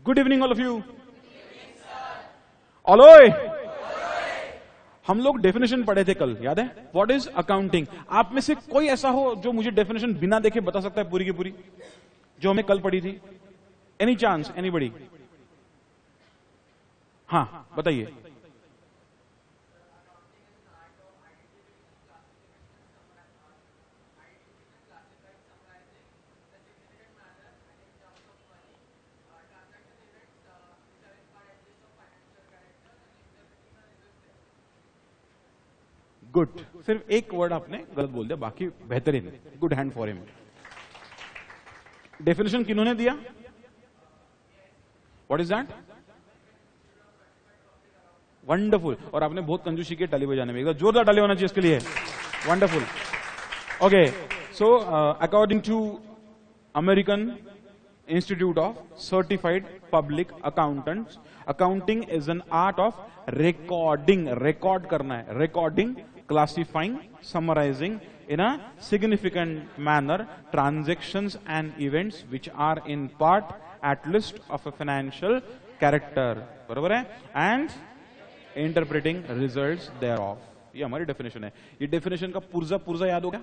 Good evening all of you. ऑलोय, हम लोग डेफिनेशन पढ़े थे कल, याद है? What is accounting? आप में से कोई ऐसा हो जो मुझे डेफिनेशन बिना देखे बता सकता है पूरी की पूरी, जो हमें कल पढ़ी थी? Any chance, anybody? हाँ बताइए। गुड, सिर्फ एक वर्ड आपने गलत बोल दिया, बाकी बेहतरीन। Good hand for him. Definition किन्होंने दिया? What is that? वंडरफुल। और आपने बहुत कंजूसी की ताली बजाने में, एक जोरदार ताली होना चाहिए इसके लिए। Wonderful. Okay, so according to American Institute of Certified Public Accountants, accounting is an art of recording, record करना है, recording, classifying, summarizing in a significant manner transactions and events which are in part at least of a financial character, बराबर है, and interpreting results thereof। ये हमारी definition है। ये definition का पुर्जा पुर्जा याद हो गया?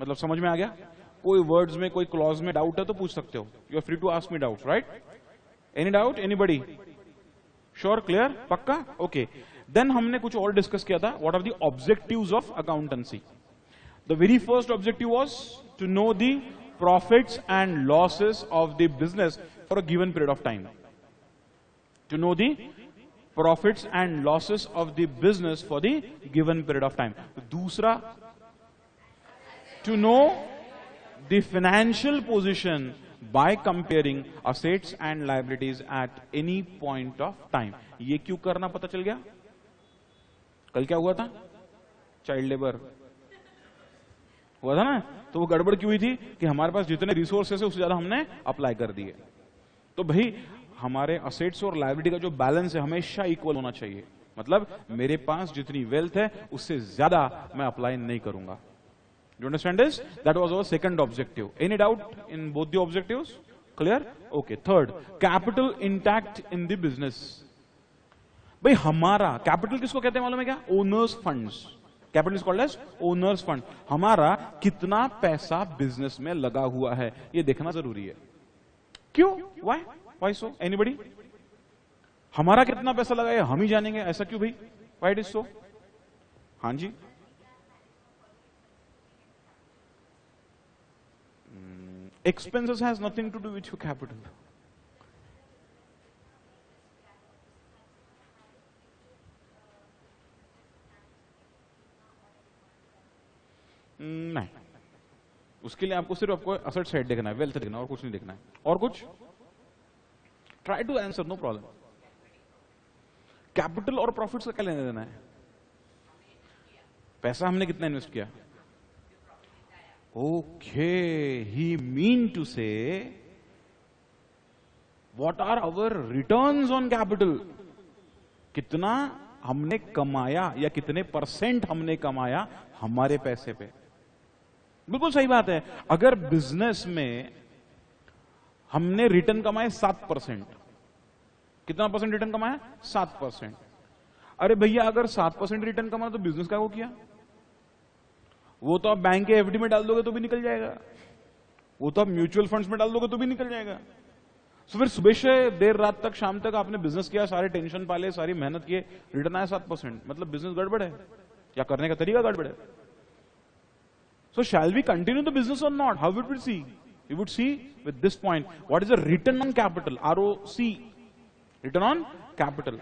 मतलब समझ में आ गया? कोई वर्ड्स में, कोई क्लॉज में डाउट है तो पूछ सकते हो। You are free to ask me doubts, right? Any doubt, anybody? Sure, clear, पक्का? ओके। देन हमने कुछ और डिस्कस किया था, what are the objectives of accountancy. The very first objective was to know the profits and losses of the business for a given period of time. To know the profits and losses of the business for the given period of time. दूसरा, to know the financial position by comparing assets and liabilities at any point of time। ये क्यों करना पता चल गया? कल क्या हुआ था? चाइल्ड लेबर हुआ था ना? तो वो गड़बड़ क्यों हुई थी कि हमारे पास जितने रिसोर्सेस है उससे ज्यादा हमने अप्लाई कर दिए। तो भाई हमारे असेट्स और लायबिलिटी का जो बैलेंस है हमेशा इक्वल होना चाहिए। मतलब मेरे पास जितनी वेल्थ है उससे ज्यादा मैं अप्लाई नहीं करूंगा। You understand this? That was our second objective. Any doubt in both the objectives? Clear? Okay. Third, capital intact in the business. भाई हमारा कैपिटल किसको कहते हैं मालूम है क्या? Owners funds. Capital is called as owners fund. हमारा कितना पैसा बिजनेस में लगा हुआ है ये देखना जरूरी है। क्यों? Why so? Anybody? हमारा कितना पैसा लगा है हम ही जानेंगे, ऐसा क्यों भाई? Why it is so? हाँ जी, expenses has nothing to do with your capital। नहीं, उसके लिए आपको सिर्फ आपको असेट साइड देखना है, वेल्थ देखना है, और कुछ नहीं देखना है। और कुछ? Try to answer, no problem. Capital और प्रॉफिट्स का क्या लेना देना है? पैसा हमने कितना इन्वेस्ट किया? Okay, he mean to say what are our returns on capital? कितना हमने कमाया या कितने परसेंट हमने कमाया हमारे पैसे पे। बिल्कुल सही बात है। अगर बिजनेस में हमने रिटर्न कमाए 7%, कितना परसेंट रिटर्न कमाया? 7%। अरे भैया अगर 7% रिटर्न कमाया तो बिजनेस का वो किया? वो तो आप बैंक के एफडी में डाल दोगे तो भी निकल जाएगा, वो तो आप म्यूचुअल फंड्स में डाल दोगे तो भी निकल जाएगा। तो फिर सुबह से देर रात तक, शाम तक आपने बिजनेस किया, सारे टेंशन पाले, सारी मेहनत किए, रिटर्न आया 7%, मतलब बिजनेस गड़बड़ है या करने का तरीका गड़बड़ है। So shall we continue the business or not? How would we see? We would see with this point, what is the return on capital, ROC, return on capital.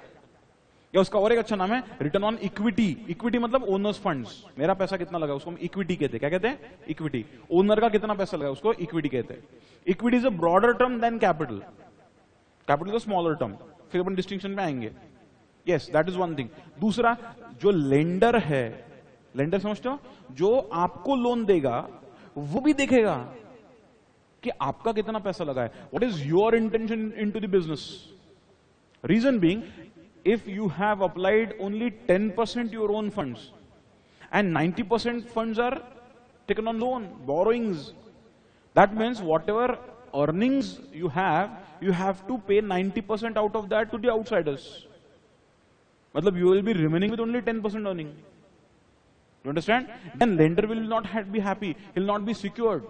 या उसका और एक अच्छा नाम है रिटर्न ऑन इक्विटी। इक्विटी मतलब owners funds. मेरा पैसा कितना लगा उसको हम इक्विटी कहते हैं। क्या कहते हैं? इक्विटी। ओनर का कितना पैसा लगा उसको इक्विटी कहते हैं। Equity is a broader term than capital. Capital is a smaller term. फिर अपन डिस्टिंक्शन में आएंगे। Yes, that is one thing. दूसरा, जो लेंडर है, लेंडर समझते हो, जो आपको लोन देगा वो भी देखेगा कि आपका कितना पैसा लगा है। What is your intention into the business? Reason being, if you have applied only 10% your own funds and 90% funds are taken on loan, borrowings, that means whatever earnings you have, you have to pay 90% out of that to the outsiders. मतलब you will be remaining with only 10% earning. You understand? Then lender will not be happy. He will not be secured.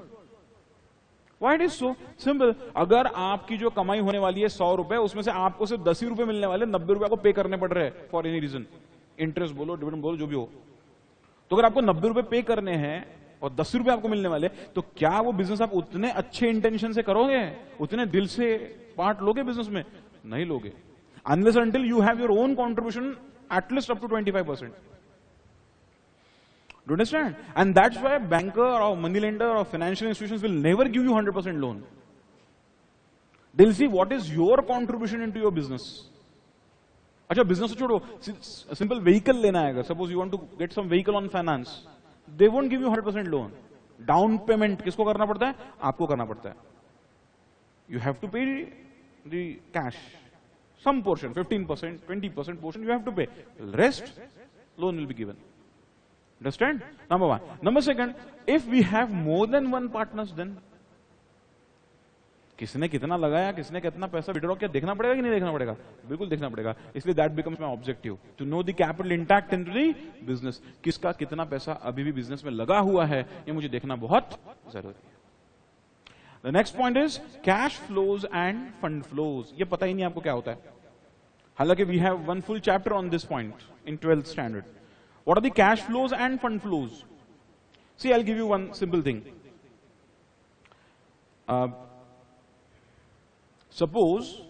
Why it is so simple? अगर आपकी जो कमाई होने वाली है 100 रुपए, उसमें से आपको सिर्फ 10 ही रुपए मिलने वाले, 90 रुपए आपको पे करने पड़ रहे हैं फॉर एनी रीजन, इंटरेस्ट बोलो, डिविडेंड बोलो, जो भी हो. तो अगर आपको 90 रुपए पे करने हैं और 10 रुपए आपको मिलने वाले, तो क्या वो बिजनेस आप उतने अच्छे इंटेंशन से करोगे, उतने दिल से पार्ट लोगे बिजनेस में? नहीं लोगे. Unless until you have your own contribution at least up to 25%. Do you understand? And that's why banker or money lender or financial institutions will never give you 100% loan. They'll see what is your contribution into your business. अच्छा, business छोड़ो, simple vehicle लेना है. Suppose you want to get some vehicle on finance, they won't give you 100% loan. Down payment किसको करना पड़ता है? आपको करना पड़ता है. You have to pay the cash. Some portion, 15%, 20% portion you have to pay. Rest, loan will be given. Understand? Number one. Number second, if we have more than one partners, then किसने कितना लगाया, किसने कितना पैसा withdraw किया, देखना पड़ेगा कि नहीं देखना पड़ेगा? बिल्कुल देखना पड़ेगा. इसलिए that becomes my objective, to know the capital intact into the business. किसका कितना पैसा अभी भी बिजनेस में लगा हुआ है, ये मुझे देखना बहुत जरूरी है. The next point is cash flows and fund flows. ये पता ही नहीं आपको क्या होता है. हालांकि we have one full chapter on this point in 12th standard. What are the cash flows and fund flows? See, I'll give you one simple thing. Suppose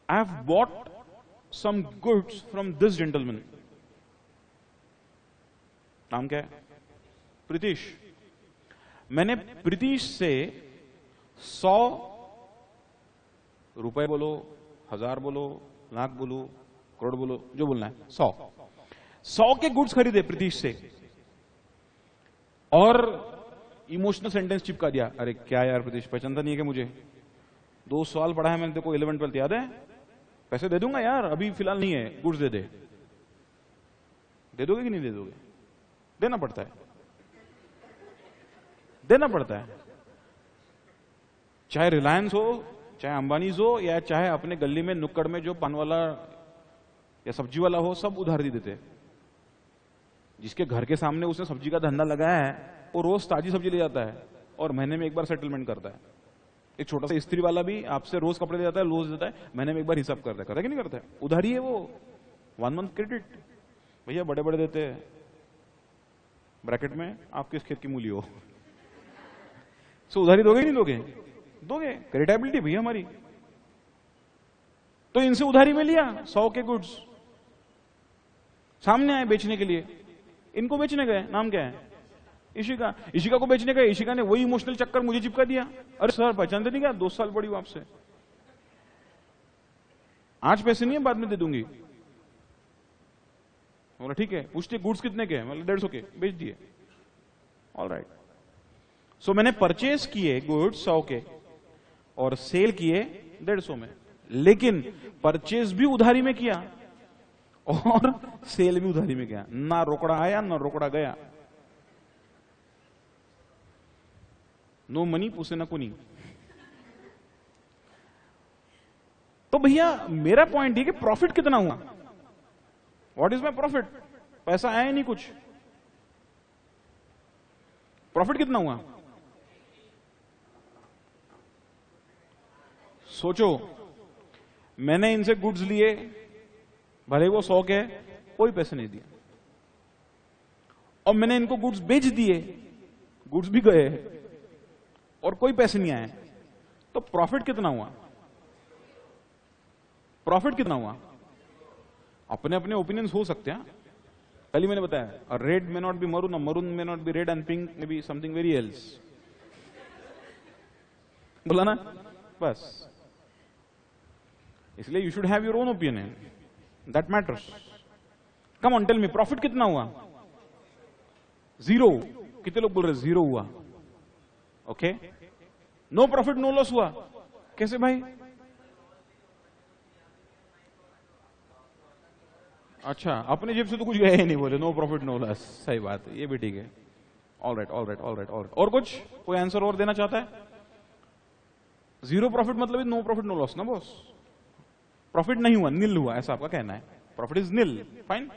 I have bought some goods from this gentleman. नाम क्या है? प्रीतिश. मैंने प्रीतिश से 100 रुपए बोलो, 1000 बोलो, लाख बोलो, करोड़ बोलो, जो बोलना है, 100 के गुड्स खरीदे प्रीतिश से और इमोशनल सेंटेंस चिपका दिया. अरे क्या यार प्रीतिश, पहचानता नहीं है क्या मुझे? 2 साल पढ़ा है मैंने, देखो 11 12 याद है. पैसे दे दूंगा यार, अभी फिलहाल नहीं है, गुड्स दे दे. दे दोगे कि नहीं दे दोगे? देना पड़ता है, देना पड़ता है. चाहे रिलायंस हो, चाहे अंबानीज हो, या चाहे अपने गली में नुक्कड़ में जो पान वाला या सब्जी वाला हो, सब उधार दे देते. जिसके घर के सामने उसने सब्जी का धंधा लगाया है, वो रोज ताजी सब्जी ले जाता है और महीने में एक बार सेटलमेंट करता है. एक छोटा सा इस्त्री वाला भी आपसे रोज कपड़े ले जाता है, रोज देता है, महीने में एक बार हिसाब करता है. करता है कि नहीं करता है? उधारी है वो. 1 मंथ क्रेडिट. भैया बड़े बड़े देते हैं, ब्रैकेट में आप किस खेत की मूली हो. सो उधारी दोगे नहीं दोगे? दोगे. क्रेडिटेबिलिटी भैया हमारी. तो इनसे उधारी में लिया 100 के गुड्स, सामने आए बेचने के लिए. इनको बेचने गए, नाम क्या है? इशिका. इशिका को बेचने गए, इशिका ने वही इमोशनल चक्कर मुझे चिपका दिया. अरे सर पहचानते नहीं क्या, 2 साल बड़ी हूं आपसे, आज पैसे नहीं है, बाद में दे दूंगी. बोला ठीक है. पूछते गुड्स कितने के? मतलब 150 के. बेच दिए. All right. सो मैंने परचेज किए गुड्स 100 के और सेल किए 150 में. लेकिन परचेज भी उधारी में किया और सेल भी उधारी में किया. ना रोकड़ा आया ना रोकड़ा गया. नो मनी पूछे ना कुनी. तो भैया मेरा पॉइंट ये कि प्रॉफिट कितना हुआ? What is my profit? पैसा आया ही नहीं कुछ. प्रॉफिट कितना हुआ? सोचो, मैंने इनसे गुड्स लिए, भले वो 100 के, कोई पैसे नहीं दिए, और मैंने इनको गुड्स बेच दिए, गुड्स भी गए और कोई पैसे नहीं आए. तो प्रॉफिट कितना हुआ? प्रॉफिट कितना हुआ? अपने अपने ओपिनियंस हो सकते हैं. कल ही मैंने बताया, red may not be maroon, maroon may not be red, and pink may be something very else. बोला ना? बस. इसलिए you should have your own opinion, that matters. Come on tell me, profit कितना हुआ? 0. कितने लोग बोल रहे 0 हुआ? Okay. No profit no loss हुआ? कैसे भाई? अच्छा, अपने जेब से तो कुछ गया ही नहीं, बोले नो प्रॉफिट नो लॉस. सही बात है, ये भी ठीक है. All right, all right, all right, all right. और कुछ कोई आंसर और देना चाहता है? जीरो प्रॉफिट मतलब नो प्रॉफिट नो लॉस ना बॉस। प्रॉफिट नहीं हुआ, नील हुआ, ऐसा आपका कहना है। Profit is nil, fine.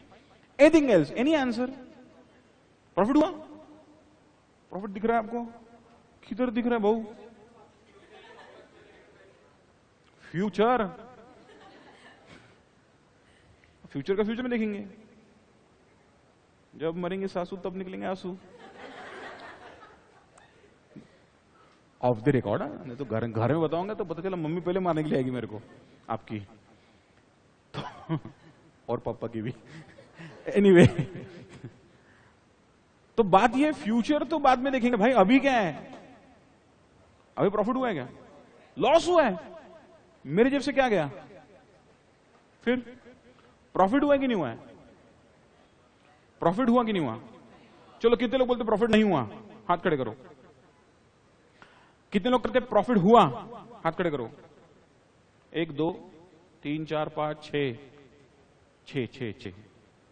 Anything else, any answer? Profit हुआ? प्रॉफिट दिख रहा है आपको? किधर दिख रहा है भाऊ? फ्यूचर, फ्यूचर का फ्यूचर में देखेंगे, जब मरेंगे सासू तब निकलेंगे आंसू। ऑफ द रिकॉर्ड, नहीं तो घर में बताऊंगा तो पता चला मम्मी पहले मारने के लिए आएगी मेरे को, आपकी तो, और पापा की भी। एनीवे तो बात ये, फ्यूचर तो बाद में देखेंगे भाई, अभी क्या है? अभी प्रॉफिट हुआ है क्या? लॉस हुआ है? मेरे जेब से क्या गया? फिर प्रॉफिट हुआ है कि नहीं हुआ है? प्रॉफिट हुआ कि नहीं हुआ? चलो कितने लोग बोलते प्रॉफिट नहीं हुआ? हाथ खड़े करो। कितने लोग कहते प्रॉफिट हुआ? हाथ खड़े करो। 1 2 3 4 5 6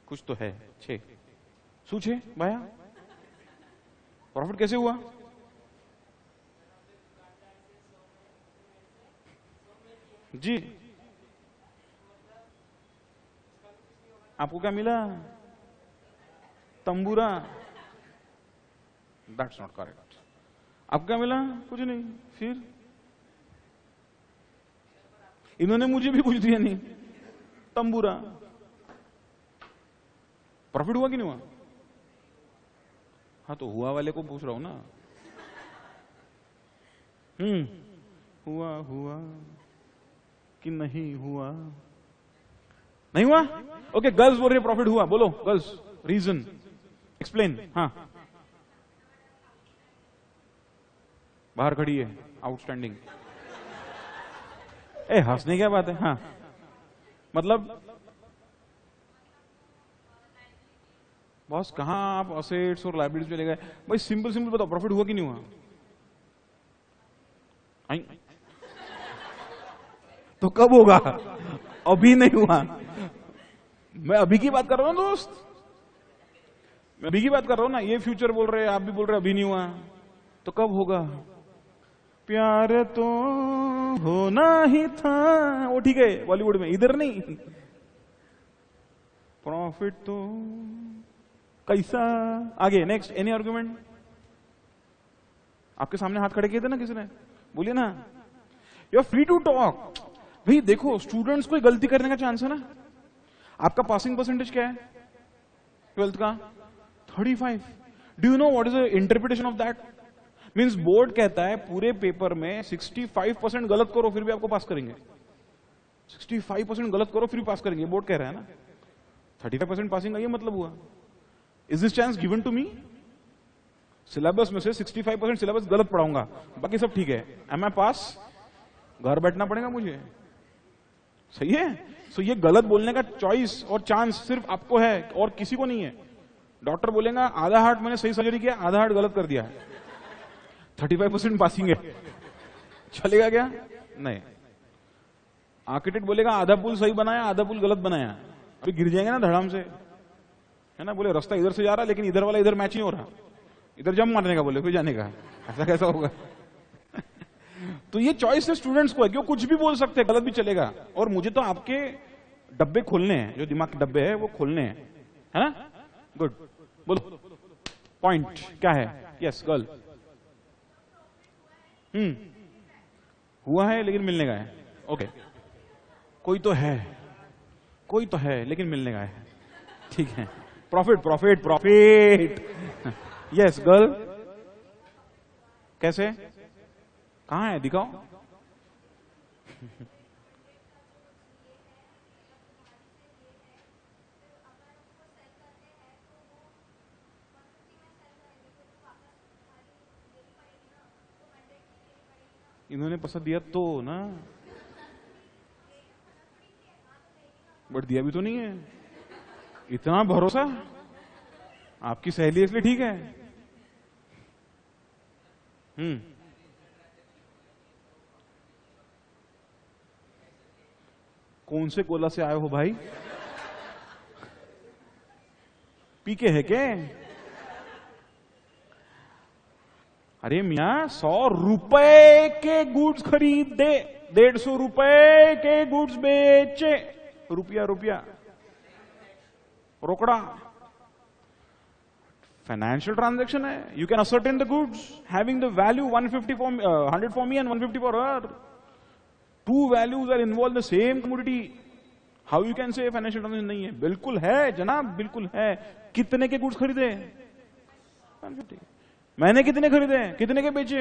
कुछ तो है, 6 सूझे भैया? प्रॉफिट कैसे हुआ? जी, आपको क्या मिला? तंबूरा? That's not correct. आपको क्या मिला? कुछ नहीं। फिर इन्होंने मुझे भी कुछ दिया नहीं, तंबूरा। प्रॉफिट हुआ कि नहीं हुआ? हाँ तो हुआ वाले को पूछ रहा हूं ना। हुआ कि नहीं हुआ? नहीं हुआ? ओके, गर्ल्स बोल रही है प्रॉफिट हुआ, बोलो गर्ल्स, रीजन एक्सप्लेन। हाँ, बाहर खड़ी है, आउटस्टैंडिंग। ए हंसने क्या बात है? हाँ मतलब बॉस कहां आप असेट्स और लायबिलिटीज में ले गए? भाई सिंपल सिंपल बताओ, प्रॉफिट हुआ कि नहीं हुआ? तो कब होगा? अभी नहीं हुआ। मैं अभी की बात कर रहा हूं दोस्त, मैं अभी की बात कर रहा हूं ना। ये फ्यूचर बोल रहे हैं, आप भी बोल रहे हैं अभी नहीं हुआ, तो कब होगा? प्यार तो होना ही था, वो ठीक है बॉलीवुड में, इधर नहीं। प्रॉफिट तो कैसा? आगे नेक्स्ट, एनी आर्गुमेंट? आपके सामने हाथ खड़े किए थे ना किसी ने, बोलिए ना। You are free to talk. भाई देखो, स्टूडेंट्स को गलती करने का चांस है ना। आपका पासिंग परसेंटेज क्या है 12th का? 35। Do you know what is the interpretation of that? Means board कहता है पूरे पेपर में 65% गलत करो फिर भी आपको पास करेंगे। 65% गलत करो फिर भी पास करेंगे, बोर्ड कह रहा है ना। 35% पासिंग का ये मतलब हुआ। Is this chance given to me? Syllabus में से 65% सिलेबस गलत पढ़ाऊंगा, बाकी सब ठीक है। एम आई पास? घर बैठना पड़ेगा मुझे, सही है? सो ये गलत बोलने का चॉइस और चांस सिर्फ आपको है और किसी को नहीं है। डॉक्टर बोलेगा आधा हार्ट मैंने सही सर्जरी किया, आधा हार्ट गलत कर दिया है, 35% पासिंग है, चलेगा क्या? नहीं। आर्किटेक्ट बोलेगा आधा पुल सही बनाया, आधा पुल गलत बनाया, अभी गिर जाएंगे ना धड़ाम से, है ना। बोले रास्ता इधर से जा रहा लेकिन इधर वाला इधर मैच नहीं हो रहा, इधर जंप मारने का बोले, कोई जाने का, ऐसा कैसा होगा? तो ये चॉइस है स्टूडेंट्स को है कि वो कुछ भी बोल सकते हैं, गलत भी चलेगा। और मुझे तो आपके डब्बे खोलने हैं, जो दिमाग के डब्बे है वो खोलने हैं, है ना। गुड, बोलो पॉइंट क्या है? Yes girl. हुआ है लेकिन मिलने का है। ओके, कोई तो है लेकिन मिलने का है, ठीक है। Profit profit profit. Yes girl, कैसे? कहां है, दिखाओ। इन्होंने पसंद दिया तो ना, बट दिया भी तो नहीं है। इतना भरोसा? आपकी सहेली इसलिए ठीक है। कौन से गोला से आए हो भाई? पी के है क्या? अरे मियां 100 रुपए के गुड्स खरीदे, 150 रुपए के गुड्स बेचे, रुपया रुपया रोकड़ा, फाइनेंशियल ट्रांजैक्शन है. You can ascertain the goods having the value 100 for me and 150 for her. Two values are involve the same commodity. How you can say financial transaction नहीं है? बिल्कुल है जनाब, बिल्कुल है. कितने के गुड्स खरीदे? 150. मैंने कितने खरीदे, कितने के बेचे?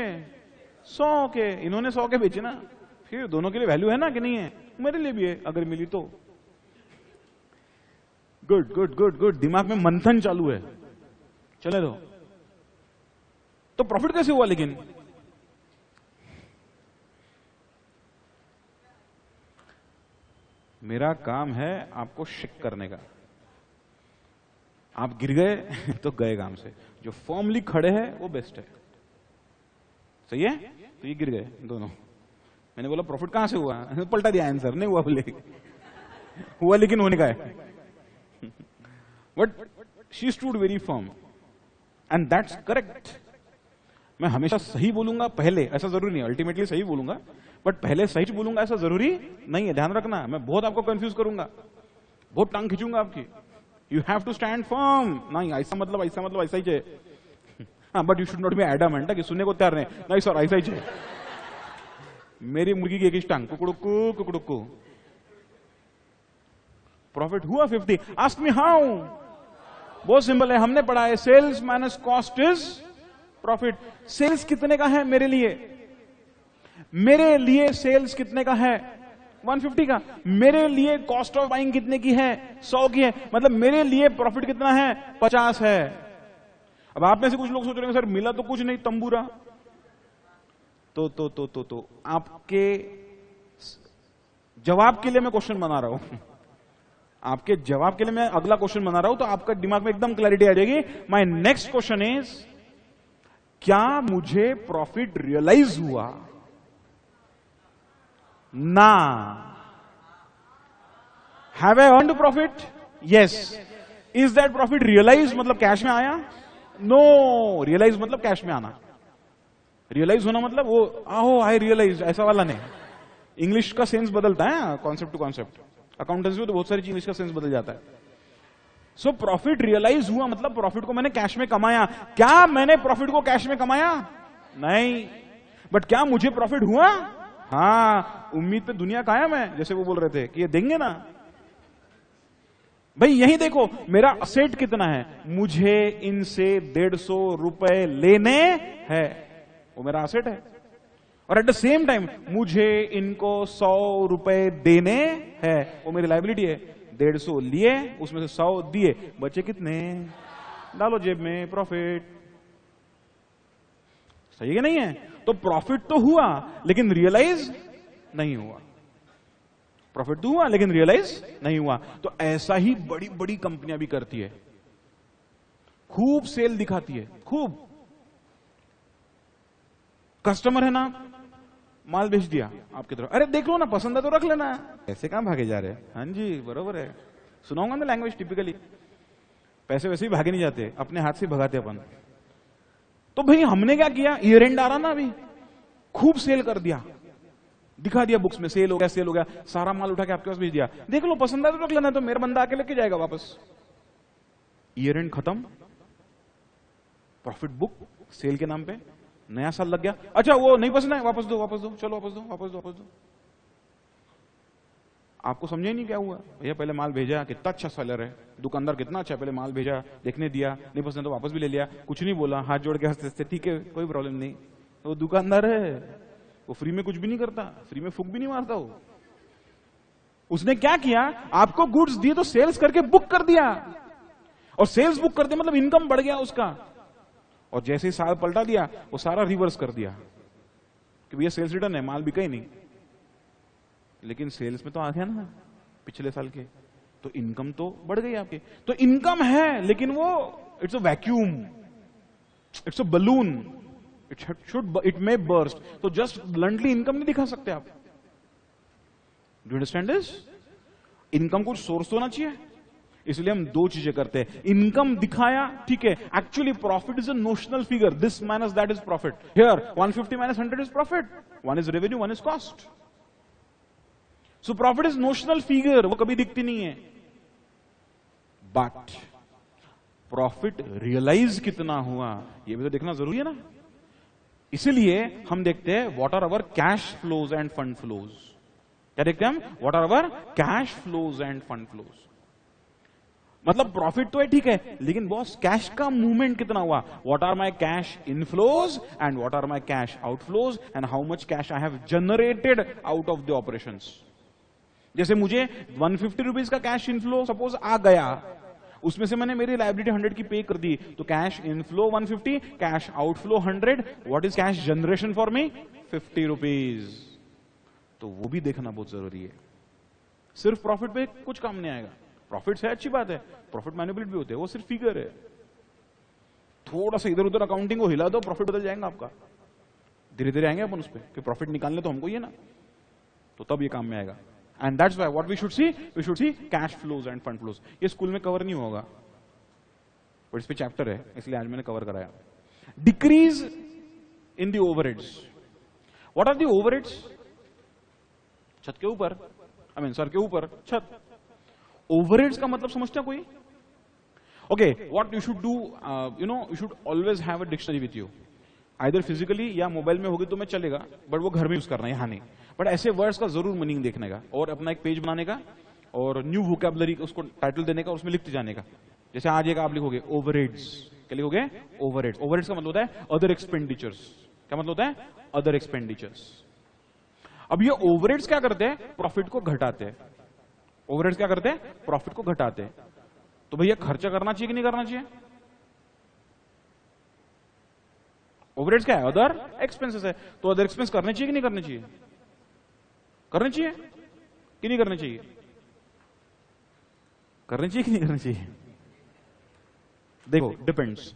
100 के. इन्होंने 100 के बेचे ना, फिर दोनों के लिए वैल्यू है ना कि नहीं है? मेरे लिए भी है अगर मिली तो. Good good good good. दिमाग में मंथन चालू है, चले दो. तो प्रॉफिट कैसे हुआ? लेकिन मेरा काम है आपको शिक करने का. आप गिर गए तो गए काम से. जो फॉर्मली खड़े हैं वो बेस्ट है. सही है? तो ये गिर गए दोनों. मैंने बोला प्रॉफिट कहां से हुआ, पलटा दिया आंसर. नहीं हुआ बोले, हुआ लेकिन होने का है. But she stood very firm and that's correct. मैं हमेशा सही बोलूंगा पहले, ऐसा जरूरी नहीं. अल्टीमेटली सही बोलूंगा, बट पहले सही बोलूंगा ऐसा जरूरी नहीं है. ध्यान रखना, मैं बहुत आपको कंफ्यूज करूंगा, बहुत टांग खींचूंगा आपकी. You have to stand firm. नहीं ऐसा मतलब ऐसा मतलब ऐसा ही चाहिए. हाँ, but you should not be adamant कि सुनने को तैयार नहीं सर ऐसा ही चाहिए. मेरी मुर्गी की एक ही टांग, कुकड़ुक्कू कुकड़ुक्कू. प्रॉफिट हुआ 50. Ask me how. बहुत सिंपल है, हमने पढ़ा है sales minus cost is profit. Sales कितने का है मेरे लिए? मेरे लिए सेल्स कितने का है? 150 का. मेरे लिए कॉस्ट ऑफ बाइंग कितने की है? 100 की है. मतलब मेरे लिए प्रॉफिट कितना है? 50 है. अब आप में से कुछ लोग सोच रहे हैं सर मिला तो कुछ नहीं, तंबूरा. तो आपके जवाब के लिए मैं क्वेश्चन बना रहा हूं. आपके जवाब के लिए मैं अगला क्वेश्चन बना रहा हूं, तो आपका दिमाग में एकदम क्लैरिटी आ जाएगी. माय नेक्स्ट क्वेश्चन इज, क्या मुझे प्रॉफिट रियलाइज हुआ? ना. Have I earned profit? Yes. Is that profit realise मतलब कैश में आया? नो. रियलाइज मतलब कैश में आना. रियलाइज होना मतलब वो आओ आई रियलाइज ऐसा वाला नहीं. इंग्लिश का सेंस बदलता है कॉन्सेप्ट टू कॉन्सेप्ट. अकाउंटेंसी में तो बहुत सारी चीज इंग्लिश का सेंस बदल जाता है. सो प्रॉफिट रियलाइज हुआ मतलब प्रॉफिट को मैंने कैश में कमाया. क्या मैंने प्रॉफिट को कैश में कमाया? नहीं. बट क्या मुझे प्रॉफिट हुआ? हाँ. उम्मीद पे दुनिया कायम है, जैसे वो बोल रहे थे कि ये देंगे ना. भाई यही देखो मेरा असेट कितना है. मुझे इनसे 150 रुपए लेने हैं, वो मेरा असेट है. और एट द सेम टाइम मुझे इनको 100 रुपए देने हैं, वो मेरी लायबिलिटी है. 150 लिए, उसमें से 100 दिए, बचे कितने? डालो जेब में. प्रॉफिट. सही है नहीं है? तो प्रॉफिट तो हुआ लेकिन रियलाइज नहीं हुआ. प्रॉफिट तो हुआ लेकिन रियलाइज नहीं हुआ. तो ऐसा ही बड़ी बड़ी कंपनियां भी करती है. खूब सेल दिखाती है, खूब. कस्टमर है ना, माल बेच दिया आपकी तरफ. अरे देख लो ना, पसंद है तो रख लेना. ऐसे कहां भागे जा रहे हैं? हाँ जी बरोबर है. सुनाऊंगा ना लैंग्वेज टिपिकली. पैसे वैसे ही भागे नहीं जाते, अपने हाथ से भगाते अपन. तो भाई हमने क्या किया? ईयर एंड आ रहा ना अभी, खूब सेल कर दिया, दिखा दिया बुक्स में सेल हो गया, सेल हो गया. सारा माल उठा के आपके पास भेज दिया. देख लो पसंद आया तो रख लेना, तो मेरा बंदा आके लेके जाएगा वापस. ईयर एंड खत्म, प्रॉफिट बुक सेल के नाम पे. नया साल लग गया. अच्छा वो नहीं पसंद है, वापस दो वापस दो, चलो वापस दो वापस दो वापस दो. आपको समझे नहीं क्या हुआ? भैया पहले माल भेजा, कितना अच्छा सेलर है, दुकानदार कितना अच्छा, पहले माल भेजा, देखने दिया, नहीं पसंद तो वापस भी ले लिया, कुछ नहीं बोला, हाथ जोड़ के हंसते हंसते ठीक है कोई प्रॉब्लम नहीं. वो दुकानदार है, वो फ्री में कुछ भी नहीं करता, फ्री में फूक भी नहीं मारता. वो उसने क्या किया? आपको गुड्स दिए तो सेल्स करके बुक कर दिया. और सेल्स बुक कर दिया मतलब इनकम बढ़ गया उसका. और जैसे ही साल पलटा दिया, वो सारा रिवर्स कर दिया कि भैया सेल्स रिटर्न है, माल बिका ही नहीं. लेकिन सेल्स में तो आ गया ना पिछले साल के, तो इनकम तो बढ़ गई आपके. तो इनकम है लेकिन वो it's a vacuum, it's a balloon, it may burst. तो जस्ट ब्लंटली इनकम नहीं दिखा सकते आप. Do understand this? इनकम कुछ सोर्स होना चाहिए. इसलिए हम दो चीजें करते हैं, इनकम दिखाया, ठीक है, actually profit is a notional figure, this minus that is profit, here 150 minus 100 is profit, one is revenue, one is cost. So profit is notional figure, वो कभी दिखती नहीं है, बट प्रॉफिट रियलाइज कितना हुआ ये भी तो देखना जरूरी है ना। इसलिए हम देखते हैं what are our cash flows and fund flows. क्या देखते हैं हम? What are our cash flows and fund flows. मतलब प्रॉफिट तो है, ठीक है, लेकिन बॉस कैश का मूवमेंट कितना हुआ? What are my cash inflows and what are my cash outflows and how much cash I have generated out of the operations. जैसे मुझे 150 रुपीज का कैश इनफ्लो सपोज आ गया, उसमें से मैंने मेरी लाइबिलिटी 100 की पे कर दी, तो cash inflow 150, cash outflow 100, what is cash generation for me? 50 rupees. तो वो भी देखना बहुत जरूरी है। सिर्फ प्रॉफिट पे कुछ काम नहीं आएगा। प्रॉफिट है अच्छी बात है, प्रॉफिट मैनिपुलेट भी होते हैं, वो सिर्फ फिगर है। थोड़ा सा इधर उधर अकाउंटिंग को हिला दो, प्रॉफिट बदल जाएगा आपका। धीरे धीरे आएंगे अपन उस पर कि प्रॉफिट निकालने तो हमको ही है ना, तो तब ये काम में आएगा। And that's why what we should see cash flows and fund flows. ये स्कूल में कवर नहीं होगा, बट इस पे चैप्टर है, इसलिए आज मैंने कवर कराया। Decrease in the overheads. What are the overheads? छत के ऊपर, आई मीन सर के ऊपर छत। ओवरहेड्स का मतलब समझते हैं कोई? Okay, what you should do, you should always have a dictionary with you, either physically या मोबाइल में होगी तो मैं चलेगा, बट वो घर में यूज करना है, यहां नहीं। बट ऐसे वर्ड्स का जरूर मीनिंग देखने का, और अपना एक पेज बनाने का, और न्यू वोकैबुलरी उसको टाइटल देने का, उसमें लिखते जाने का। जैसे आज एक आप लिखोगे ओवरहेड्स, क्या लिखोगे? ओवरहेड्स। ओवरहेड्स का मतलब होता है अदर एक्सपेंडिचर्स। क्या मतलब होता है? Other expenditures. अब ये ओवरहेड्स क्या करते हैं? प्रॉफिट को घटाते हैं। ओवरहेड्स क्या करते हैं? प्रॉफिट को घटाते हैं। तो भैया खर्चा करना चाहिए कि नहीं करना चाहिए? ओवरहेड्स क्या है? अदर एक्सपेंसेस है। तो अदर एक्सपेंस करने चाहिए कि नहीं करने चाहिए? करने चाहिए कि नहीं करने चाहिए? करने चाहिए कि नहीं करने चाहिए? देखो, depends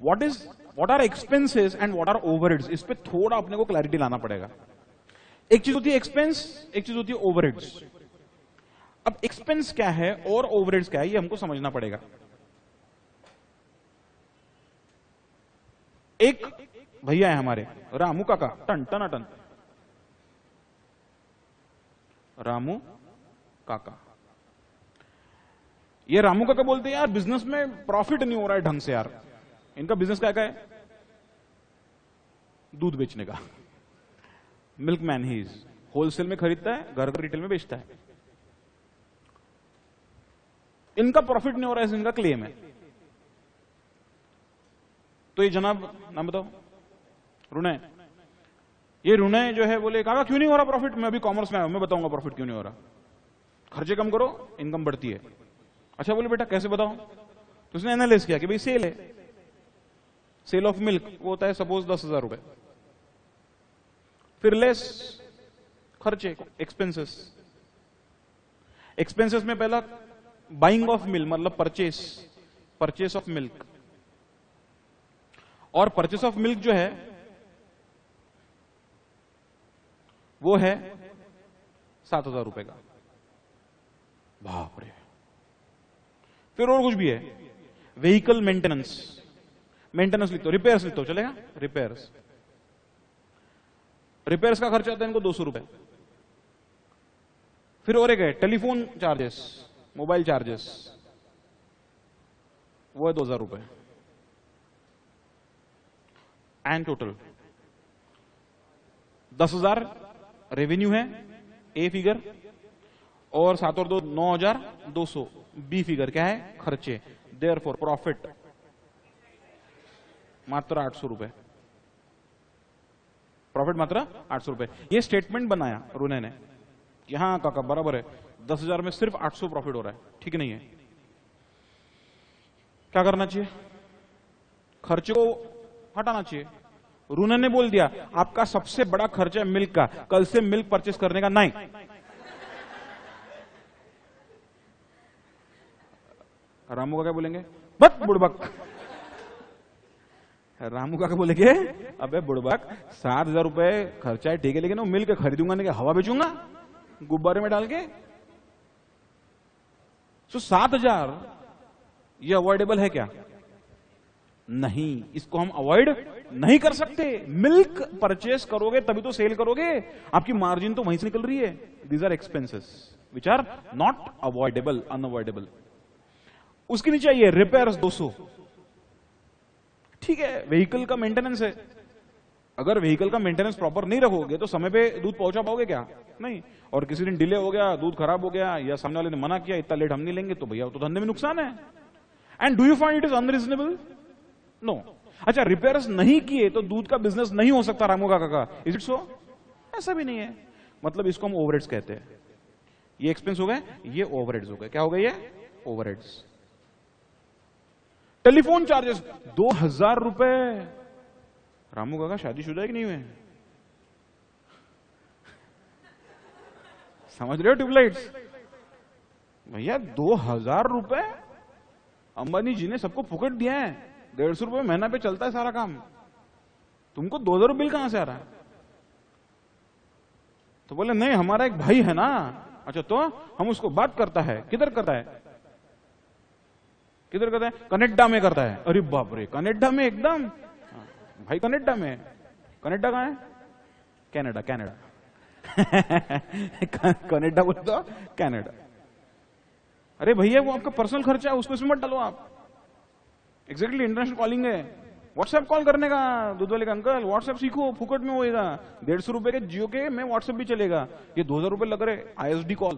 what are expenses and what are overheads. इस पे थोड़ा अपने को क्लैरिटी लाना पड़ेगा। एक चीज होती है एक्सपेंस, एक चीज होती है ओवरहेड्स। अब एक्सपेंस क्या है और ओवरहेड्स क्या है, ये हमको समझना पड़ेगा। एक भैया है हमारे, रामू काका, टन टनाटन रामू काका। ये रामू काका बोलते हैं यार बिजनेस में प्रॉफिट नहीं हो रहा है ढंग से यार। इनका बिजनेस क्या है? दूध बेचने का। मिल्कमैन ही इज, होलसेल में खरीदता है, घर का रिटेल में बेचता है। इनका प्रॉफिट नहीं हो रहा है, इनका क्लेम है। तो ये जनाब, नाम बताओ, रुनय। ये रुनय जो है बोले काका क्यों नहीं हो रहा प्रॉफिट? मैं अभी कॉमर्स में आया हूं, मैं बताऊंगा प्रॉफिट क्यों नहीं हो रहा। खर्चे कम करो, इनकम बढ़ती है। अच्छा बोले बेटा कैसे बताओ? तो उसने एनालाइज किया कि भाई सेल है, सेल ऑफ मिल्क वो होता है सपोज 10,000 रुपए, फिर लेस खर्चे, एक्सपेंसेस। एक्सपेंसेस में पहला बाइंग ऑफ मिल्क, मतलब परचेस ऑफ मिल्क। और परचेस ऑफ मिल्क जो है वो है 7,000 रुपए का। बाप रे। फिर और कुछ भी है, व्हीकल मेंटेनेंस लिखते हो, रिपेयर्स लिखते हो, चलेगा? रिपेयर्स का खर्चा आता है इनको 200 रुपए। फिर और एक है टेलीफोन चार्जेस, मोबाइल चार्जेस, वो है 2,000 रुपए। एंड टोटल 10,000 रेवेन्यू है, ए फिगर, और 7 और 2 9,200 बी फिगर क्या है? खर्चे। देयरफॉर प्रॉफिट मात्र 800 रुपए। प्रॉफिट मात्र 800 रुपए। ये स्टेटमेंट बनाया रुने ने, यहां काका बराबर है, 10,000 में सिर्फ 800 प्रॉफिट हो रहा है, ठीक नहीं है? क्या करना चाहिए? खर्चे को हटाना चाहिए। रूने ने बोल दिया आपका सबसे बड़ा खर्चा है मिल्क का, कल से मिल्क परचेस करने का नहीं। रामू का क्या बोलेंगे? बक बुड़बक। रामू का क्या बोलेंगे? अबे बुड़बक, 7,000 रुपए खर्चा है, ठीक है, लेकिन वो मिल्क खरीदूंगा नहीं, हवा बेचूंगा गुब्बारे में डाल के। तो 7,000 ये अवॉइडेबल है क्या? नहीं, इसको हम अवॉइड नहीं कर सकते। मिल्क परचेस करोगे तभी तो सेल करोगे, आपकी मार्जिन तो वहीं से निकल रही है। These are expenses which are not avoidable, unavoidable. उसके नीचे आइए, रिपेयर्स 200। ठीक है, व्हीकल का मेंटेनेंस है, अगर व्हीकल का मेंटेनेंस प्रॉपर नहीं रखोगे तो समय पे दूध पहुंचा पाओगे क्या? नहीं। और किसी दिन डिले हो गया, दूध खराब हो गया, या सामने वाले ने मना किया इतना लेट हम नहीं लेंगे, तो भैया तो धंधे में नुकसान है। And do you find it is unreasonable? No. अच्छा, रिपेयर्स नहीं किए तो दूध का बिजनेस नहीं हो सकता रामू काका का, इज इट सो? ऐसा भी नहीं है। मतलब इसको हम ओवरहेड्स कहते हैं। ये एक्सपेंस हो गए, ये ओवरहेड्स हो गए। क्या हो गए ये? ओवरहेड्स। टेलीफोन चार्जेस 2,000 रुपए। रामू काका शादीशुदा है कि नहीं हुए? समझ रहे हो ट्यूबलाइट्स? भैया 2,000 रुपए अंबानी जी ने सबको फुकट दिया है। 150 रुपए महीना पे चलता है सारा काम, तुमको 2,000 बिल कहां से आ रहा है? तो बोले नहीं, हमारा एक भाई है ना। अच्छा, तो हम उसको बात करता है। किधर करता है? किधर करता है? कनेडा में करता है। अरे बाप रे, कनेडा में एकदम भाई, कनेडा में। कनेडा कहां है? Canada, Canada. कनेडा बोलते तो कनाडा। अरे भैया वो आपका पर्सनल खर्चा है, उसको इसमें मत डालो आप। एग्जैक्टली, इंटरनेशनल कॉलिंग है। व्हाट्सएप कॉल करने का, दूध वाले का अंकल व्हाट्सएप सीखो, फुकट में होएगा। 150 रुपए के जियो के में व्हाट्सएप भी चलेगा। ये 2,000 रुपए लग रहे आईएसडी कॉल।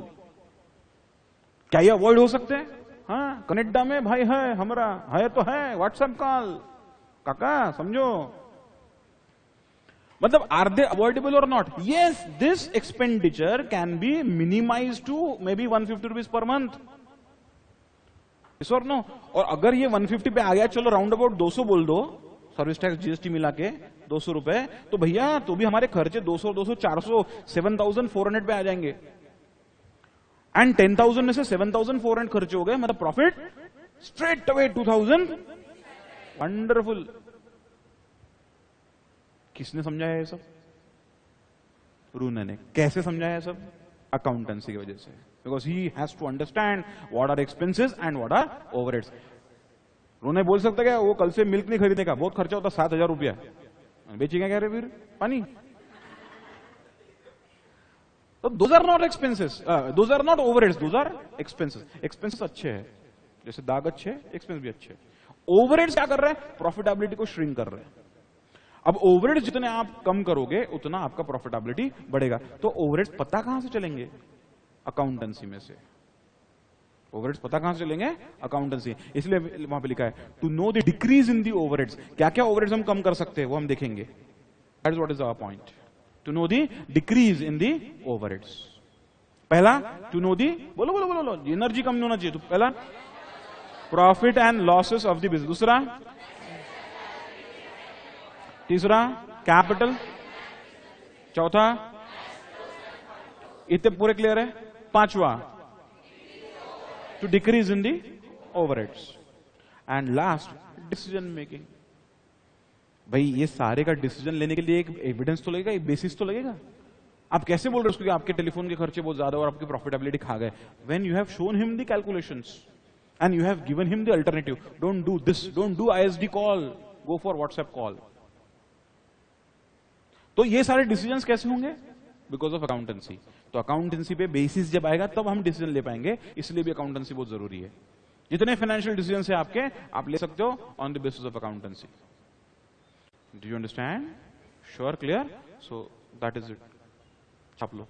क्या ये अवॉइड हो सकते हैं? हाँ, कनेडा में भाई है हमारा, है तो है व्हाट्सएप कॉल। काका समझो, मतलब आर दे अवॉइडेबल और not? Yes, this expenditure can be minimise to may be 150 rupees per month, और नो। और अगर ये 150 पे आ गया, चलो राउंड अबाउट 200 बोल दो, सर्विस टैक्स जीएसटी मिला के 200 रुपए, तो भैया तो भी हमारे खर्चे 200 200 400 7,400 पे आ जाएंगे। एंड 10,000 में से 7,400 खर्चे हो गए, मतलब प्रॉफिट स्ट्रेट अवे 2,000। वंडरफुल। किसने समझाया ये सब? रूने ने। कैसे समझाया ये सब? अकाउंटेंसी की वजह से। Because he has to understand what are expenses and what are overheads. रूने बोल सकता क्या वो कल से मिल्क नहीं खरीदने का, बहुत खर्चा होता, 7,000 रुपया बेचेगा क्या रे फिर पानी? तो those are not expenses, those are not overheads, those are expenses. Expenses अच्छे हैं, जैसे दाग अच्छे हैं, एक्सपेंस भी अच्छे हैं। ओवरहेड्स क्या कर रहे हैं? प्रॉफिटेबिलिटी को श्रिंक कर रहे हैं। अब ओवरहेड्स जितने आप कम करोगे उतना आपका प्रॉफिटेबिलिटी बढ़ेगा। तो ओवरहेड्स पता कहां से चलेंगे? अकाउंटेंसी में से। ओवरहेड्स पता कहां से चलेंगे? अकाउंटेंसी। इसलिए वहां पे लिखा है to know the decrease in the overheads. क्या क्या ओवरहेड्स हम कम कर सकते हैं वो हम देखेंगे। That is what is our point, to know the decrease in the overheads. पहला, टू नो दी, बोलो बोलो बोलो, एनर्जी कम नहीं होना चाहिए। तो पहला, profit and losses of the business. दूसरा, तीसरा, कैपिटल। चौथा, इतने पूरे क्लियर है? पांचवा, to decrease in the overheads. And last, decision making. भाई ये सारे का डिसीजन लेने के लिए एक एविडेंस तो लगेगा, एक बेसिस तो लगेगा। आप कैसे बोल रहे हो उसको कि आपके टेलीफोन के खर्चे बहुत ज्यादा और आपकी प्रॉफिटेबिलिटी खा गए? When you have shown him the calculations and you have given him the alternative, don't do this, don't do ISD call, go for WhatsApp call. तो ये सारे डिसीजंस कैसे होंगे? Because of accountancy. तो अकाउंटेंसी पे basis जब आएगा तब हम डिसीजन ले पाएंगे, इसलिए भी अकाउंटेंसी बहुत जरूरी है। जितने फाइनेंशियल डिसीजन है आपके, आप ले सकते हो on the basis of accountancy. Do you understand? Sure? Clear? So that is it. छाप लो।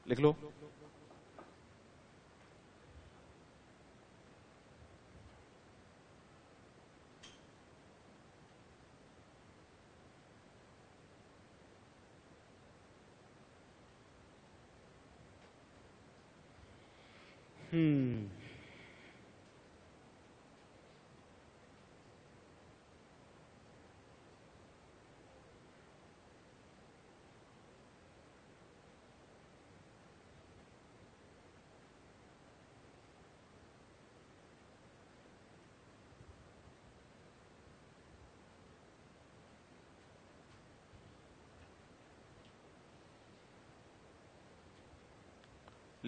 लिख लो।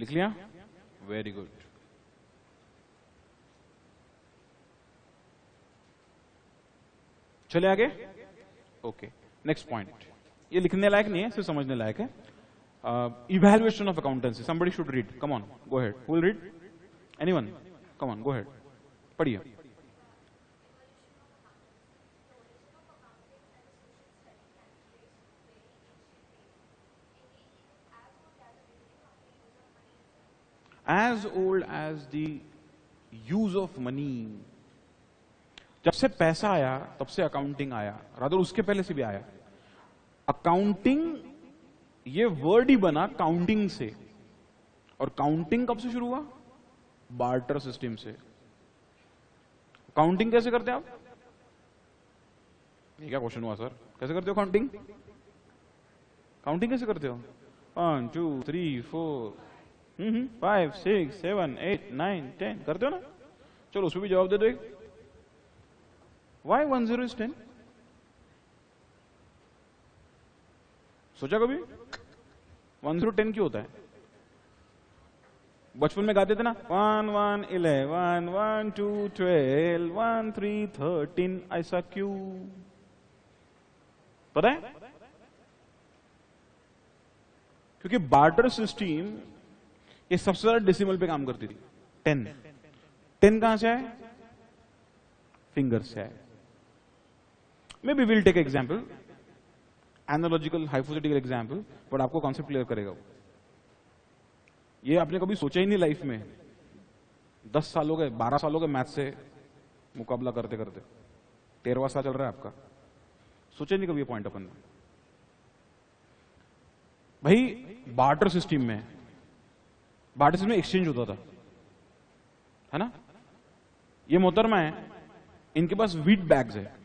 लिख लिया? Very good. चले आगे. Okay, next point. ये लिखने लायक नहीं है, सिर्फ समझने लायक है. Evaluation of accountancy. Somebody should read. Come on, go ahead. Who will read? Anyone? Come on, go ahead. पढ़िए. As old as the use of money. जब से पैसा आया तब से अकाउंटिंग आया, रादर उसके पहले से भी आया. अकाउंटिंग ये वर्ड ही बना काउंटिंग से. और काउंटिंग कब से शुरू हुआ? बार्टर सिस्टम से. काउंटिंग कैसे करते हैं आप? ये क्या क्वेश्चन हुआ सर? कैसे करते हो काउंटिंग? काउंटिंग कैसे करते हो? 1 2 3 4 5 6 7 8 9 10 करते हो ना? चलो उसमें भी जवाब दे दो एक. Why 1 0 is 10? सोचा कभी? 1 0 10 क्यों होता है? बचपन में गाते थे ना, 1 1 11 1 2 12 1 3 13. ऐसा क्यों? पता है? क्योंकि बार्टर सिस्टम ये सबसे ज्यादा डेसिमल पे काम करती थी. 10. 10 कहां से आए? फिंगर से आए. Maybe we'll take example, analogical, hypothetical example, but आपको कॉन्सेप्ट क्लियर करेगा. ये आपने कभी सोचा ही नहीं लाइफ में. 10 साल हो गए, 12 साल हो गए मैथ से मुकाबला करते करते. 13वां साल चल रहा है आपका. सोचा नहीं कभी ये पॉइंट अपन ने. भाई बार्टर सिस्टम में, बार्टर सिस्टम में एक्सचेंज होता था, है ना? ये मोहतरमा है, इनके पास व्हीट बैग्स है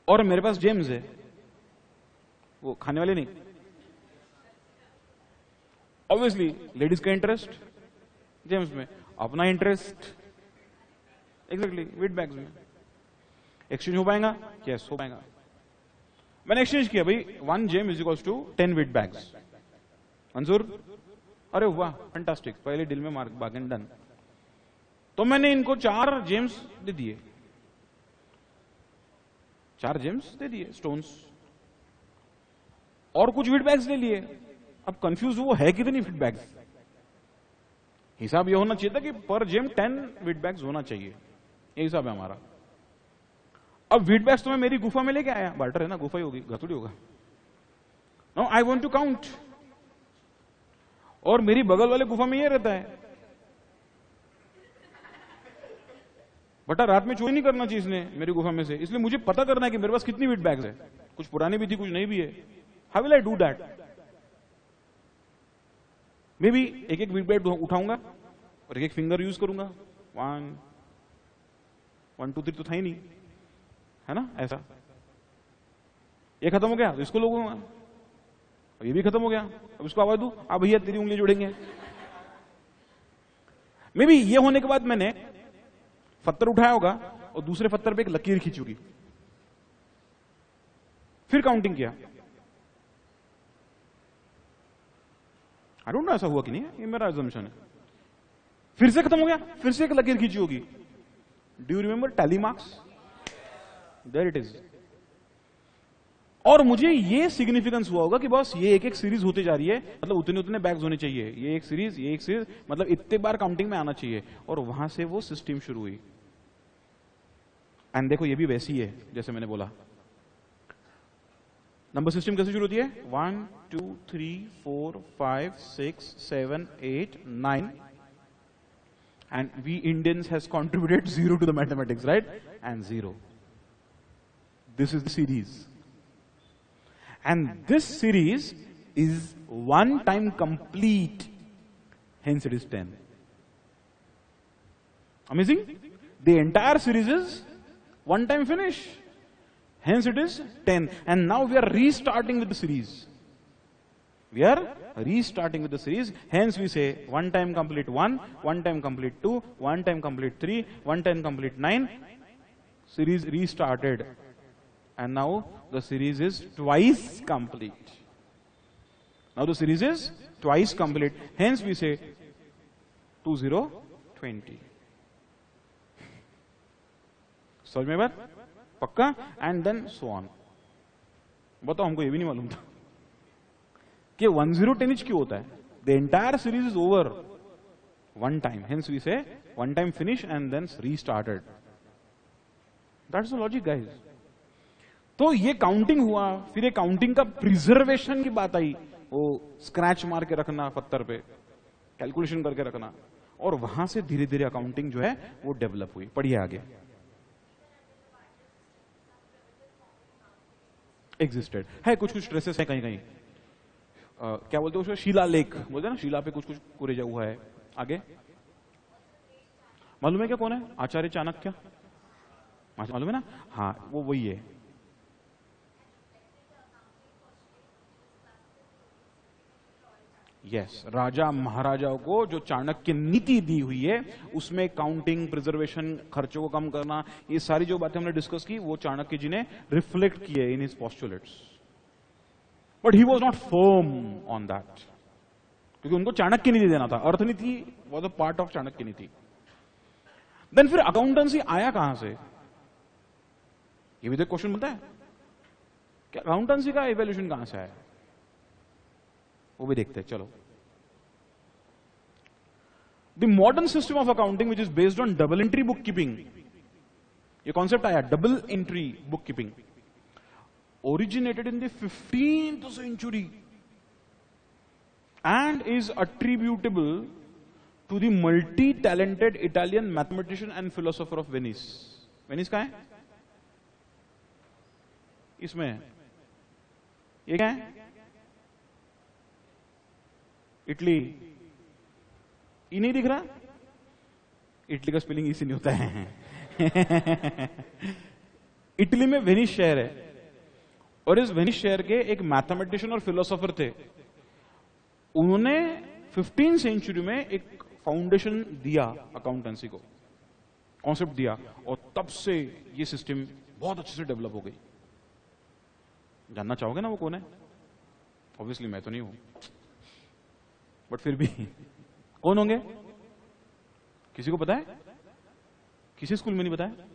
और मेरे पास जेम्स है. वो खाने वाले नहीं. ऑब्वियसली लेडीज का इंटरेस्ट जेम्स में, अपना इंटरेस्ट एग्जैक्टली व्हीट बैग्स में. एक्सचेंज हो पाएगा? यस, हो पाएगा. मैंने एक्सचेंज किया भाई. 1 gem is equals to 10 wheat bags. मंजूर? अरे वाह, फैंटास्टिक. पहले डील में मार्क बार्गेन डन. तो मैंने इनको 4 जेम्स दे दिए. 4 जेम्स दे दिए, स्टोन्स, और कुछ व्हीट बैग्स ले लिए. अब कंफ्यूज वो है कितनी व्हीट बैग्स? हिसाब ये होना चाहिए था कि पर जेम 10 व्हीट बैग्स होना चाहिए. ये हिसाब है हमारा. अब व्हीट बैग्स तो मैं मेरी गुफा में लेके आया. बार्टर है ना, गुफा ही होगी, घर थोड़ी होगा. No, I want to count. और मेरी बगल वाले गुफा में ये रहता है. बटा रात में चोरी नहीं करना चाहिए इसने मेरी गुफा में से, इसलिए मुझे पता करना है कि मेरे पास कितनी व्हीट बैग्स है. कुछ पुरानी भी थी, कुछ नई भी है. How will I do that? May be एक एक व्हीट बैग उठाऊंगा और एक एक फिंगर यूज करूंगा. 1 1 2 3 तो था ही नहीं, है ना? ऐसा. ये खत्म हो गया तो इसको लोगूंगा. ये भी खत्म हो गया, अब इसको आवाज दू, अब भैया तेरी उंगली जोड़ेंगे. मे बी ये होने के बाद मैंने पत्थर उठाया होगा और दूसरे पत्थर पे एक लकीर खींची होगी. फिर काउंटिंग किया. आई डोंट नो ऐसा हुआ कि नहीं, ये मेरा अजम्पशन है. फिर से खत्म हो गया, फिर से एक लकीर खींची होगी. Do you remember tally marks? There it is. और मुझे ये सिग्निफिकेंस हुआ होगा कि बस ये एक एक सीरीज होती जा रही है, मतलब उतने उतने बैग्स होने चाहिए. ये एक सीरीज, ये एक सीरीज, मतलब इतने बार काउंटिंग में आना चाहिए. और वहां से वो सिस्टम शुरू हुई. एंड देखो ये भी वैसी है जैसे मैंने बोला. नंबर सिस्टम कैसे शुरू होती है? 1 2 3 4 5 6 7 8 9. And we Indians has contributed 0 to the mathematics, right? And 0. This is the series. And this series is one time complete, hence it is 10. Amazing? The entire series is one time finish, hence it is 10. And now we are restarting with the series. We are restarting with the series, hence we say one time complete 1, one time complete 2, one time complete 3, one time complete 9. Series restarted. And now the series is twice complete. Now the series is twice complete. Hence we say 2020. समझ में बात? पक्का? And then so on. बताओ, हमको ये भी नहीं मालूम था कि 1010 inch क्यों होता है. The entire series is over one time. Hence we say one time finish and then restarted. That's the logic, guys. तो ये काउंटिंग हुआ, फिर ये काउंटिंग का प्रिजर्वेशन की बात आई, वो स्क्रैच मार के रखना पत्थर पे, कैलकुलेशन करके रखना, और वहां से धीरे धीरे अकाउंटिंग जो है वो डेवलप हुई. पढ़िए आगे. एग्जिस्टेड है, कुछ कुछ ट्रेसेस है कहीं कहीं. क्या बोलते हैं उसको, शीला लेक बोलते हैं ना, शीला पे कुछ कुछ कुरेजा हुआ है. आगे मालूम है क्या कौन है? आचार्य चाणक्य. मालूम है ना? हाँ, वो वही है. यस, राजा महाराजाओं को जो चाणक्य नीति दी हुई है उसमें काउंटिंग, प्रिजर्वेशन, खर्चों को कम करना, ये सारी जो बातें हमने डिस्कस की वो चाणक्य जी ने रिफ्लेक्ट किए in his postulates. But he was not firm on that, क्योंकि उनको चाणक्य नीति देना था. Arthniti was a part of Chanakya Niti. Then फिर अकाउंटेंसी आया कहां से, ये भी तो क्वेश्चन बनता है कि अकाउंटेंसी का इवोल्यूशन कहां से आया, वो भी देखते हैं. चलो. The modern system of accounting which is based on double entry book keeping, ये कॉन्सेप्ट आया double entry book keeping, originated in the 15th century and is attributable to the multi-talented Italian mathematician and philosopher of Venice. Venice कहाँ है? इसमें ये क्या है? Italy. ई नहीं दिख रहा? इटली का स्पेलिंग इसी नहीं होता है. इटली में वेनिस शहर है, और इस वेनिस शहर के एक मैथमेटिशियन और फिलोसोफर थे. उन्होंने 15th सेंचुरी में एक फाउंडेशन दिया अकाउंटेंसी को, कॉन्सेप्ट दिया, और तब से ये सिस्टम बहुत अच्छे से डेवलप हो गई. जानना चाहोगे ना वो कौन है? ऑब्वियसली मैं तो नहीं हूं, बट फिर भी कौन होंगे? किसी को पता है? किसी स्कूल में नहीं पता है?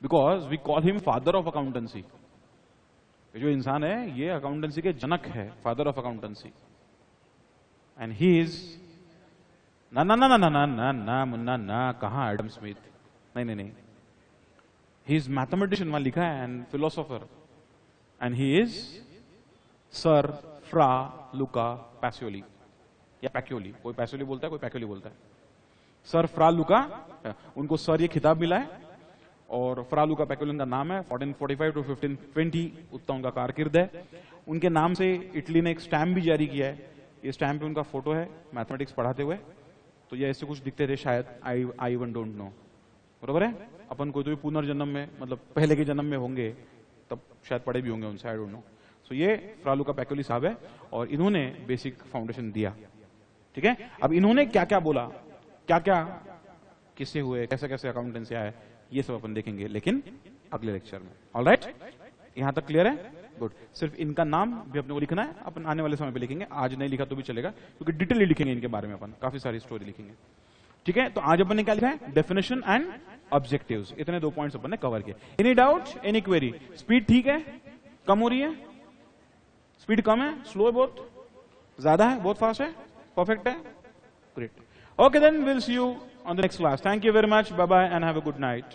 Because we call him father of accountancy. जो इंसान है ये अकाउंटेंसी के जनक है, father of accountancy. And he is ना ना ना ना ना ना ना मुन्ना ना, कहां एडम स्मिथ? नहीं नहीं नहीं, ही इज मैथमेटिशियन, वहां लिखा है, and philosopher. And he is sir Fra Luca Pacioli, या पैक्योली. कोई पैसियोली बोलता है, कोई पैक्योली बोलता है. सर फ्रा लुका, उनको सर ये खिताब मिला है, और फ्रा लुका पैक्योली उनका नाम है. 1445 टू 1520 उतना उनका कारकिर्द है. उनके नाम से इटली ने एक स्टैम्प भी जारी किया है. ये स्टैम्प पे उनका फोटो है मैथमेटिक्स पढ़ाते हुए. तो ये ऐसे कुछ दिखते थे शायद, आई इवन डोंट नो. बरोबर है? अपन कोई तो भी पुनर्जन्म में, मतलब पहले के जन्म में होंगे, तब शायद पढ़े भी होंगे उनसे, आई डोंट नो. सो ये फ्रा लुका पैक्योली साहब है, और इन्होंने बेसिक फाउंडेशन दिया. ठीक है? अब इन्होंने क्या क्या बोला, क्या क्या किससे हुए, कैसे कैसे अकाउंटेंसी आया, ये सब अपन देखेंगे, लेकिन अगले लेक्चर में. ऑलराइट, यहां तक क्लियर है? गुड. सिर्फ इनका नाम भी अपने को लिखना है, अपन आने वाले समय पे लिखेंगे. आज नहीं लिखा तो भी चलेगा, क्योंकि डिटेल लिखेंगे इनके बारे में, अपन काफी सारी स्टोरी लिखेंगे. ठीक है? तो आज अपन ने क्या लिखा है? Definition and objectives. इतने 2 पॉइंट्स अपन ने कवर किए. Any doubt, any query? Speed ठीक है? कम हो रही है? स्पीड कम है? स्लो है बहुत? ज्यादा है? बहुत फास्ट है? परफेक्ट है? Great. Okay, then we'll see you on the next class. Thank you very much. Bye-bye and have a good night.